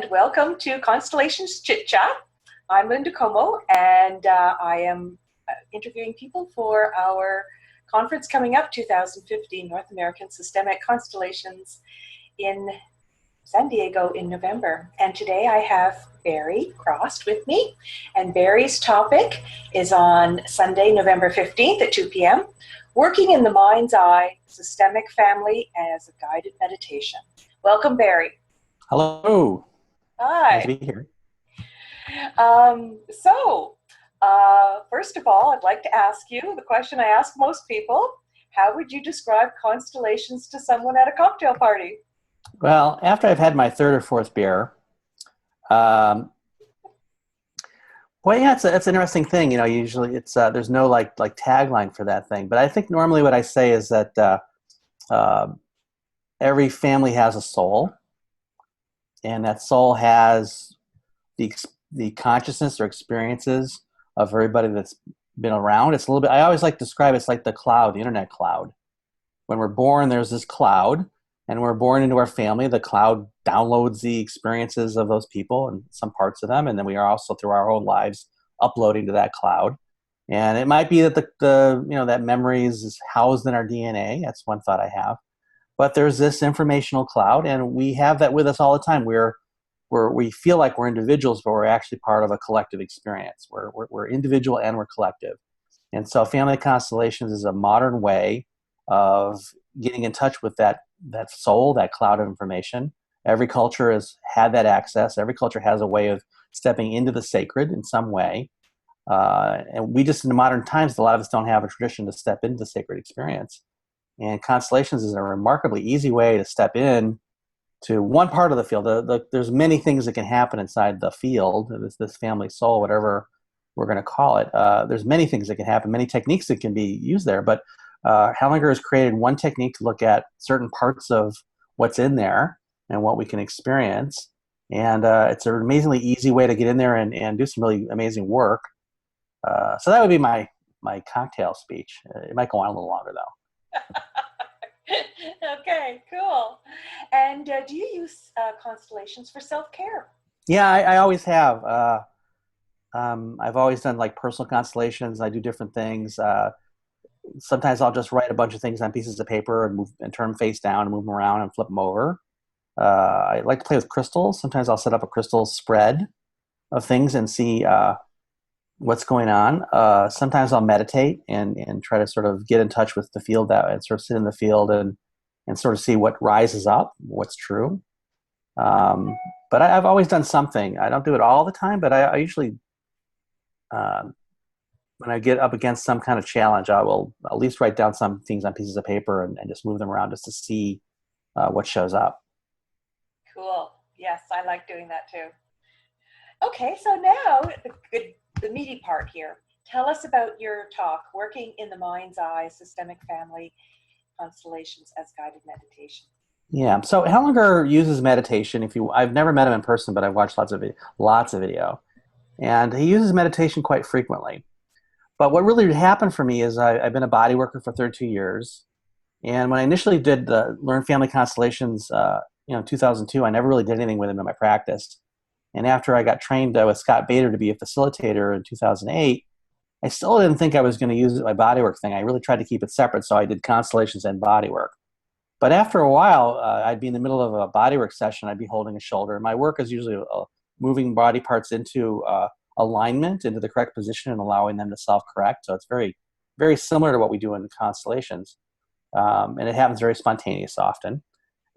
and welcome to Constellations Chit Chat. I'm Linda Comeau, and I am interviewing people for our conference coming up, 2015 North American Systemic Constellations in San Diego in November. And today I have Barry Krost with me, and Barry's topic is on Sunday, November 15th at 2 p.m., Working in the Mind's Eye, Systemic Family as a Guided Meditation. Welcome, Barry. Hello. Hi. Nice to be here. First of all, I'd like to ask you the question I ask most people. How would you describe constellations to someone at a cocktail party? Well, after I've had my third or fourth beer, it's an interesting thing. You know, usually it's there's no like tagline for that thing. But I think normally what I say is that every family has a soul, and that soul has the consciousness or experiences of everybody that's been around. It's a little bit. I always like to describe it's like the cloud, the internet cloud. When we're born, there's this cloud, and we're born into our family. The cloud downloads the experiences of those people and some parts of them, and then we are also through our whole lives uploading to that cloud. And it might be that that memory is housed in our DNA. That's one thought I have. But there's this informational cloud, and we have that with us all the time. We feel like we're individuals, but we're actually part of a collective experience. We're individual and we're collective. And so family constellations is a modern way of getting in touch with that soul, that cloud of information. Every culture has had that access. Every culture has a way of stepping into the sacred in some way. And we just, in the modern times, a lot of us don't have a tradition to step into the sacred experience. And constellations is a remarkably easy way to step in to one part of the field. There's many things that can happen inside the field, this family soul, whatever we're going to call it. There's many things that can happen, many techniques that can be used there. But Hellinger has created one technique to look at certain parts of what's in there and what we can experience. And it's an amazingly easy way to get in there and do some really amazing work. So that would be my cocktail speech. It might go on a little longer, though. Okay, cool. And do you use constellations for self-care? Yeah, I always have. I've always done like personal constellations. I do different things. Sometimes I'll just write a bunch of things on pieces of paper and turn them face down and move them around and flip them over. I like to play with crystals. Sometimes I'll set up a crystal spread of things and see what's going on. Sometimes I'll meditate and try to sort of get in touch with the field and sort of sit in the field and sort of see what rises up, what's true. But I've always done something. I don't do it all the time, but I usually, when I get up against some kind of challenge, I will at least write down some things on pieces of paper and just move them around just to see what shows up. Cool. Yes, I like doing that too. Okay, so now the meaty part here. Tell us about your talk, Working in the Mind's Eye, Systemic Family Constellations as Guided Meditation. Yeah, so Hellinger uses meditation. I've never met him in person, but I've watched lots of video, and he uses meditation quite frequently. But what really happened for me is I've been a body worker for 32 years, and when I initially did learn family constellations, in 2002, I never really did anything with them in my practice. And after I got trained with Scott Bader to be a facilitator in 2008, I still didn't think I was going to use my bodywork thing. I really tried to keep it separate, so I did constellations and bodywork. But after a while, I'd be in the middle of a bodywork session. I'd be holding a shoulder. My work is usually moving body parts into alignment, into the correct position, and allowing them to self-correct. So it's very, very similar to what we do in the constellations. And it happens very spontaneous often.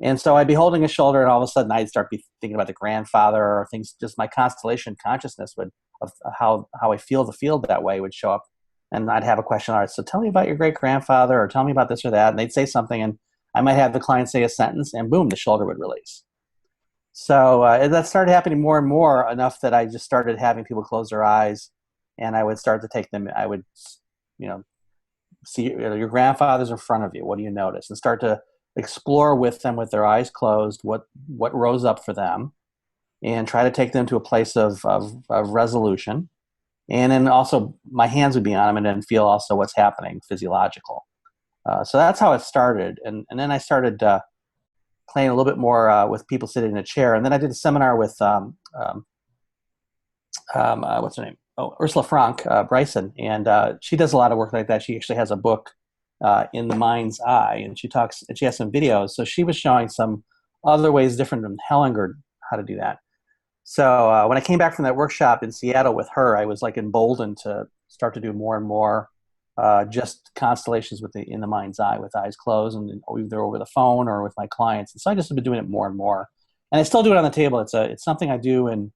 And so I'd be holding a shoulder, and all of a sudden I'd start thinking about the grandfather or things. Just my constellation consciousness of how I feel the field that way would show up. And I'd have a question. All right, so tell me about your great grandfather, or tell me about this or that. And they'd say something, and I might have the client say a sentence, and boom, the shoulder would release. So that started happening more and more, enough that I just started having people close their eyes, and I would start to take them. I would, see your grandfather's in front of you. What do you notice? And start to explore with them with their eyes closed what rose up for them, and try to take them to a place of resolution. And then also my hands would be on them, and then feel also what's happening physiological. So that's how it started. And then I started playing a little bit more with people sitting in a chair. And then I did a seminar with what's her name? Oh, Ursula Frank Bryson, and she does a lot of work like that. She actually has a book, In the Mind's Eye, and she talks and she has some videos. So she was showing some other ways different from Hellinger how to do that. So when I came back from that workshop in Seattle with her, I was like emboldened to start to do more and more just constellations with in the mind's eye, with eyes closed, and either over the phone or with my clients. And so I just have been doing it more and more, and I still do it on the table. It's something I do in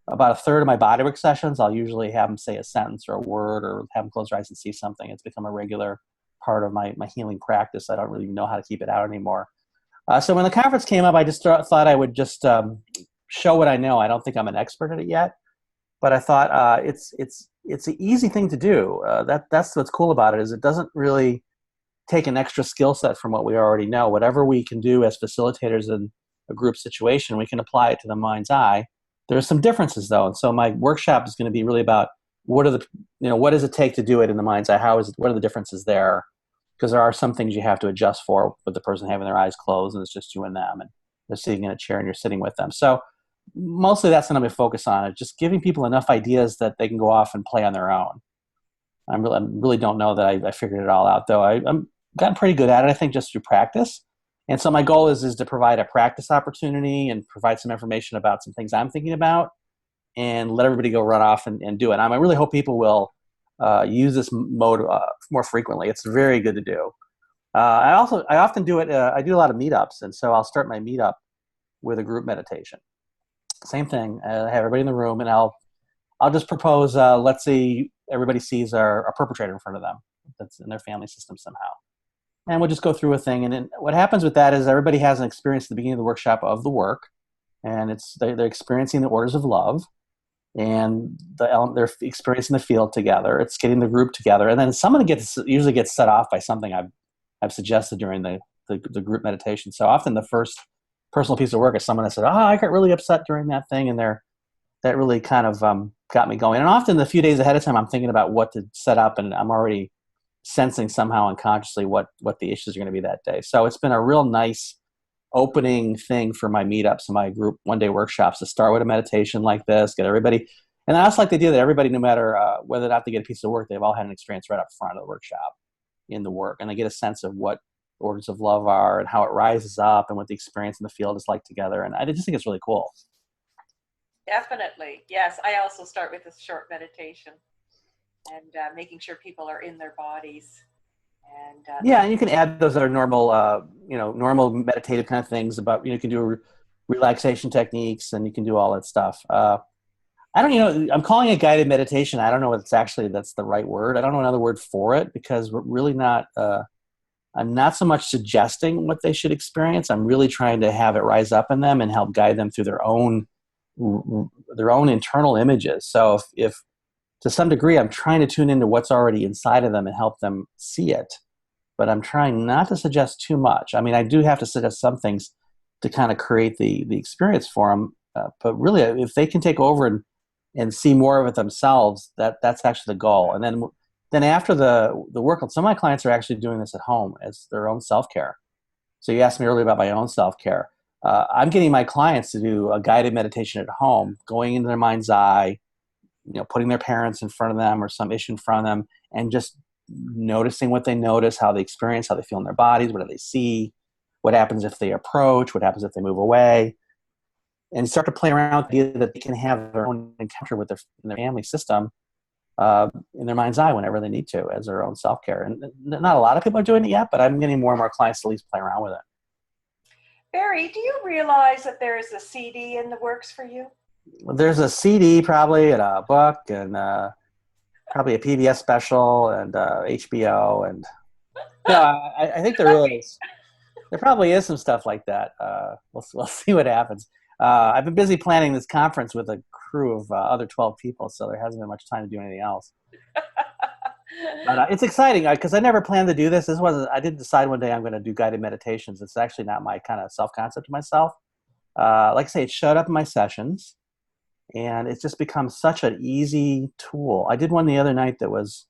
about a third of my bodywork sessions. I'll usually have them say a sentence or a word, or have them close their eyes and see something. It's become a regular part of my healing practice. I don't really know how to keep it out anymore. So when the conference came up, I just thought I would just show what I know. I don't think I'm an expert at it yet, but I thought it's an easy thing to do. That's what's cool about it, is it doesn't really take an extra skill set from what we already know. Whatever we can do as facilitators in a group situation, we can apply it to the mind's eye. There's some differences though, and so my workshop is going to be really about what does it take to do it in the mind's eye? What are the differences there? Because there are some things you have to adjust for with the person having their eyes closed and it's just you and them, and they're sitting in a chair and you're sitting with them. So mostly that's what I'm going to focus on, is just giving people enough ideas that they can go off and play on their own. I really don't know that I figured it all out, though. I'm gotten pretty good at it, I think, just through practice. And so my goal is to provide a practice opportunity and provide some information about some things I'm thinking about, and let everybody go run off and do it. I really hope people will use this mode more frequently. It's very good to do. I often do it. I do a lot of meetups, and so I'll start my meetup with a group meditation. Same thing. I have everybody in the room, and I'll just propose. Let's say everybody sees a perpetrator in front of them that's in their family system somehow, and we'll just go through a thing. And then what happens with that is everybody has an experience at the beginning of the workshop of the work, and they're experiencing the orders of love, and they're experiencing the field together. It's getting the group together, and then someone usually gets set off by something I've suggested during the group meditation. So often the first personal piece of work is someone that said, I got really upset during that thing, and that really kind of got me going. And often a few days ahead of time, I'm thinking about what to set up, and I'm already sensing somehow unconsciously what the issues are going to be that day. So it's been a real nice opening thing for my meetups and my group one-day workshops, to start with a meditation like this, get everybody. And I also like the idea that everybody, no matter whether or not they get a piece of work, they've all had an experience right up front of the workshop in the work, and they get a sense of what orders of love are and how it rises up and what the experience in the field is like together. And I just think it's really cool. Definitely. Yes. I also start with a short meditation and making sure people are in their bodies. And and you can add those that are normal meditative kind of things about, you can do relaxation techniques, and you can do all that stuff. I'm calling it guided meditation. I don't know if that's the right word. I don't know another word for it, because we're really not, I'm not so much suggesting what they should experience. I'm really trying to have it rise up in them and help guide them through their own internal images. So if to some degree I'm trying to tune into what's already inside of them and help them see it, but I'm trying not to suggest too much. I do have to suggest some things to kind of create the experience for them. But really, if they can take over and see more of it themselves, that's actually the goal. And then after the work, some of my clients are actually doing this at home as their own self-care. So you asked me earlier about my own self-care. I'm getting my clients to do a guided meditation at home, going into their mind's eye, putting their parents in front of them or some issue in front of them, and just noticing what they notice, how they experience, how they feel in their bodies, what do they see, what happens if they approach, what happens if they move away, and start to play around with the idea that they can have their own encounter with their family system in their mind's eye whenever they need to, as their own self-care. And not a lot of people are doing it yet, but I'm getting more and more clients to at least play around with it. Barry, do you realize that there is a CD in the works for you? There's a CD probably, and a book, and probably a PBS special, and HBO, and I think there really is. There probably is some stuff like that. We'll see what happens. I've been busy planning this conference with a crew of other 12 people, so there hasn't been much time to do anything else. But it's exciting because I never planned to do this. I didn't decide one day I'm going to do guided meditations. It's actually not my kind of self-concept of myself. Like I say, it showed up in my sessions, and it's just become such an easy tool. I did one the other night that was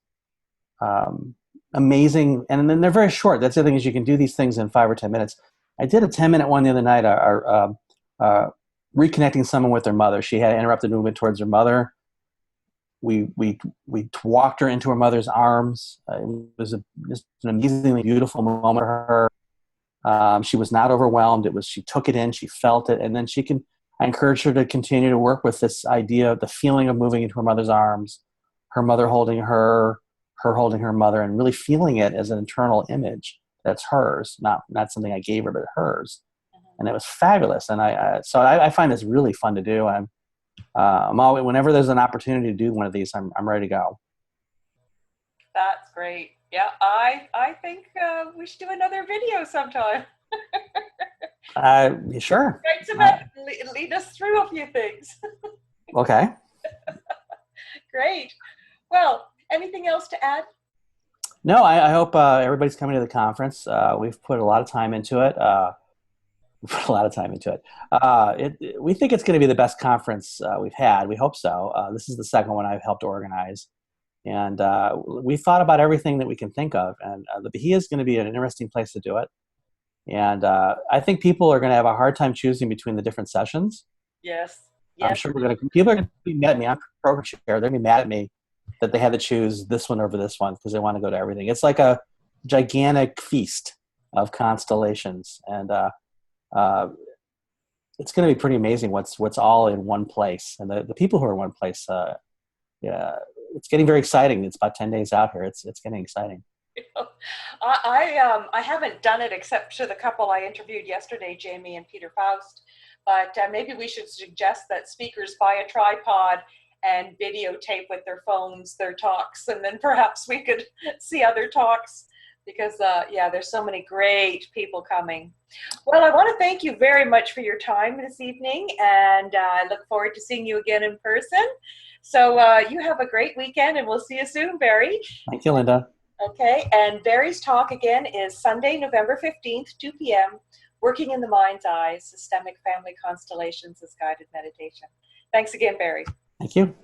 amazing, and then they're very short. That's the other thing, is you can do these things in 5 or 10 minutes. I did a 10-minute one the other night. Reconnecting someone with their mother. She had interrupted movement towards her mother. We walked her into her mother's arms. It was just an amazingly beautiful moment for her. She was not overwhelmed. She took it in, she felt it, and then I encouraged her to continue to work with this idea of the feeling of moving into her mother's arms, her mother holding her holding her mother, and really feeling it as an internal image that's hers, not something I gave her, but hers. And it was fabulous. And I find this really fun to do. I'm always, whenever there's an opportunity to do one of these, I'm ready to go. That's great. Yeah, I think we should do another video sometime. Sure. Right, so lead us through a few things. Okay. Great. Well, anything else to add? No, I hope everybody's coming to the conference. We've put a lot of time into it. We think it's going to be the best conference we've had. We hope so. This is the second one I've helped organize. And we thought about everything that we can think of. And the Bahia is going to be an interesting place to do it. And I think people are going to have a hard time choosing between the different sessions. Yes. I'm sure people are going to be mad at me. I'm program chair. They're going to be mad at me that they had to choose this one over this one because they want to go to everything. It's like a gigantic feast of constellations. And it's going to be pretty amazing what's all in one place. And the people who are in one place, it's getting very exciting. It's about 10 days out here. It's getting exciting. I haven't done it except to the couple I interviewed yesterday, Jamie and Peter Faust, but maybe we should suggest that speakers buy a tripod and videotape with their phones their talks, and then perhaps we could see other talks because there's so many great people coming. Well, I want to thank you very much for your time this evening, and I look forward to seeing you again in person. So you have a great weekend, and we'll see you soon, Barry. Thank you, Linda. Okay, and Barry's talk again is Sunday, November 15th, 2 p.m., Working in the Mind's Eye, Systemic Family Constellations as Guided Meditation. Thanks again, Barry. Thank you.